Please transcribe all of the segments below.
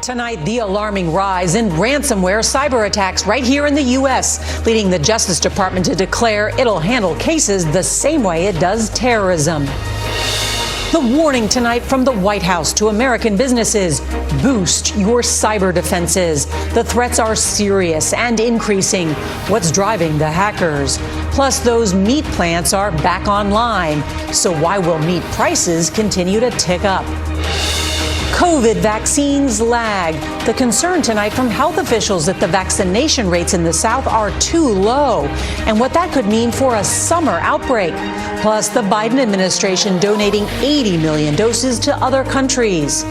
Tonight, the alarming rise in ransomware cyber attacks right here in the U.S., leading the Justice Department to declare it'll handle cases the same way it does terrorism. The warning tonight from the White House to American businesses: boost your cyber defenses. The threats are serious and increasing. What's driving the hackers? Plus, those meat plants are back online. So why will meat prices continue to tick up? COVID vaccines lag. The concern tonight from health officials that the vaccination rates in the South are too low, and what that could mean for a summer outbreak. Plus, the Biden administration donating 80 million doses to other countries.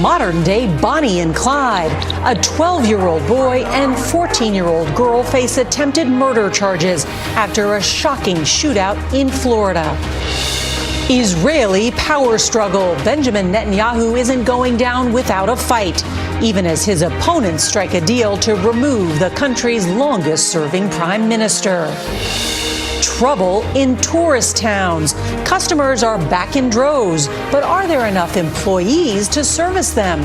Modern-day Bonnie and Clyde. A 12-year-old boy and 14-year-old girl face attempted murder charges after a shocking shootout in Florida. Israeli power struggle. Benjamin Netanyahu isn't going down without a fight, even as his opponents strike a deal to remove the country's longest-serving prime minister. Trouble in tourist towns. Customers are back in droves, but are there enough employees to service them?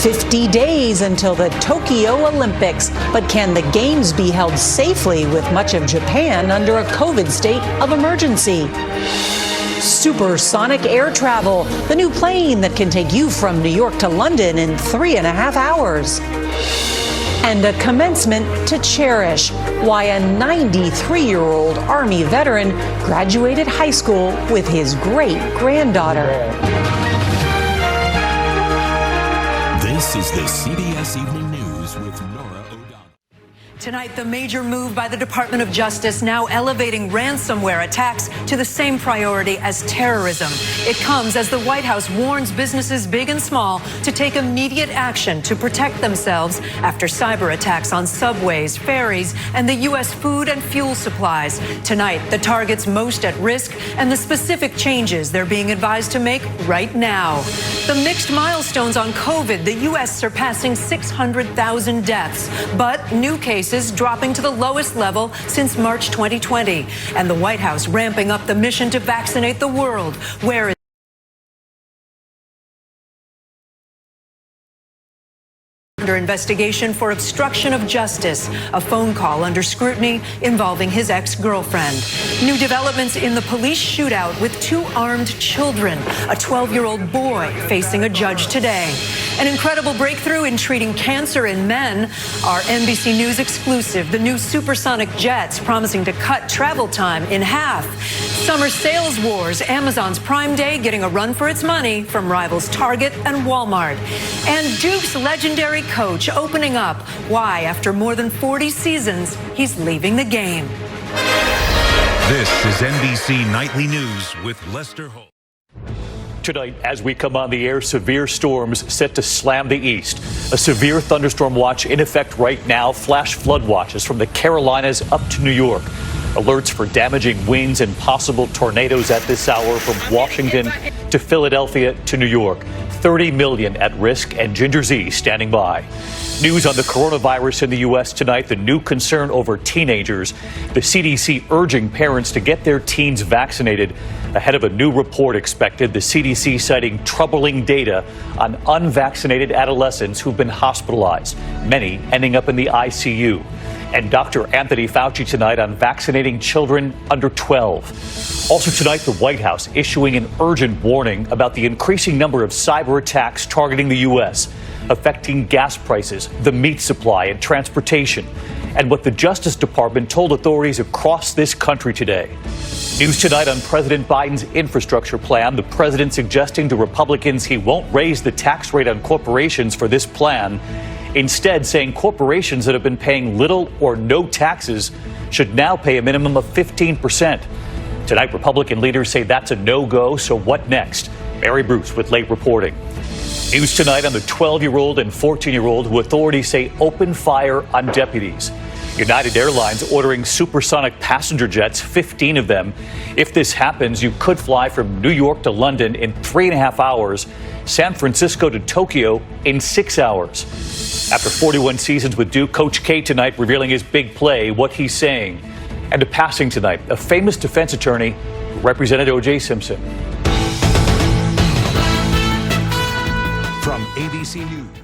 50 days until the Tokyo Olympics, but can the games be held safely with much of Japan under a COVID state of emergency? Supersonic air travel, the new plane that can take you from New York to London in 3.5 hours. And a commencement to cherish, why a 93-year-old Army veteran graduated high school with his great-granddaughter. This is the CBS Evening News with Nora O'Donnell. Tonight, the major move by the Department of Justice now elevating ransomware attacks to the same priority as terrorism. It comes as the White House warns businesses big and small to take immediate action to protect themselves after cyber attacks on subways, ferries, and the U.S. food and fuel supplies. Tonight, the targets most at risk and the specific changes they're being advised to make right now. The mixed milestones on COVID, the U.S. surpassing 600,000 deaths, but new cases dropping to the lowest level since March 2020. And the White House ramping up the mission to vaccinate the world. Where is under investigation for obstruction of justice, a phone call under scrutiny involving his ex-girlfriend. New developments in the police shootout with 2 armed children, a 12-year-old boy facing a judge today. An incredible breakthrough in treating cancer in men. Our NBC News exclusive, the new supersonic jets promising to cut travel time in half. Summer sales wars, Amazon's Prime Day getting a run for its money from rivals Target and Walmart. And Duke's legendary coach opening up why, after more than 40 seasons, he's leaving the game. This is NBC Nightly News with Lester Holt. Tonight, as we come on the air, severe storms set to slam the east. A severe thunderstorm watch in effect right now. Flash flood watches from the Carolinas up to New York. Alerts for damaging winds and possible tornadoes at this hour from Washington to Philadelphia to New York. 30 million at risk, and Ginger Z standing by. News on the coronavirus in the U.S. tonight, the new concern over teenagers. The CDC urging parents to get their teens vaccinated ahead of a new report expected. The CDC citing troubling data on unvaccinated adolescents who've been hospitalized, many ending up in the ICU. And Dr. Anthony Fauci tonight on vaccinating children under 12. Also tonight, the White House issuing an urgent warning about the increasing number of cyber attacks targeting the U.S., affecting gas prices, the meat supply, and transportation, and what the Justice Department told authorities across this country today. News tonight on President Biden's infrastructure plan. The president suggesting to Republicans he won't raise the tax rate on corporations for this plan. Instead, saying corporations that have been paying little or no taxes should now pay a minimum of 15%. Tonight, Republican leaders say that's a no-go, so what next? Mary Bruce with late reporting. News tonight on the 12-year-old and 14-year-old who authorities say opened fire on deputies. United Airlines ordering supersonic passenger jets, 15 of them. If this happens, you could fly from New York to London in 3.5 hours, San Francisco to Tokyo in 6 hours. After 41 seasons with Duke, Coach K tonight revealing his big play, what he's saying. And a passing tonight, a famous defense attorney who represented O.J. Simpson. From ABC News.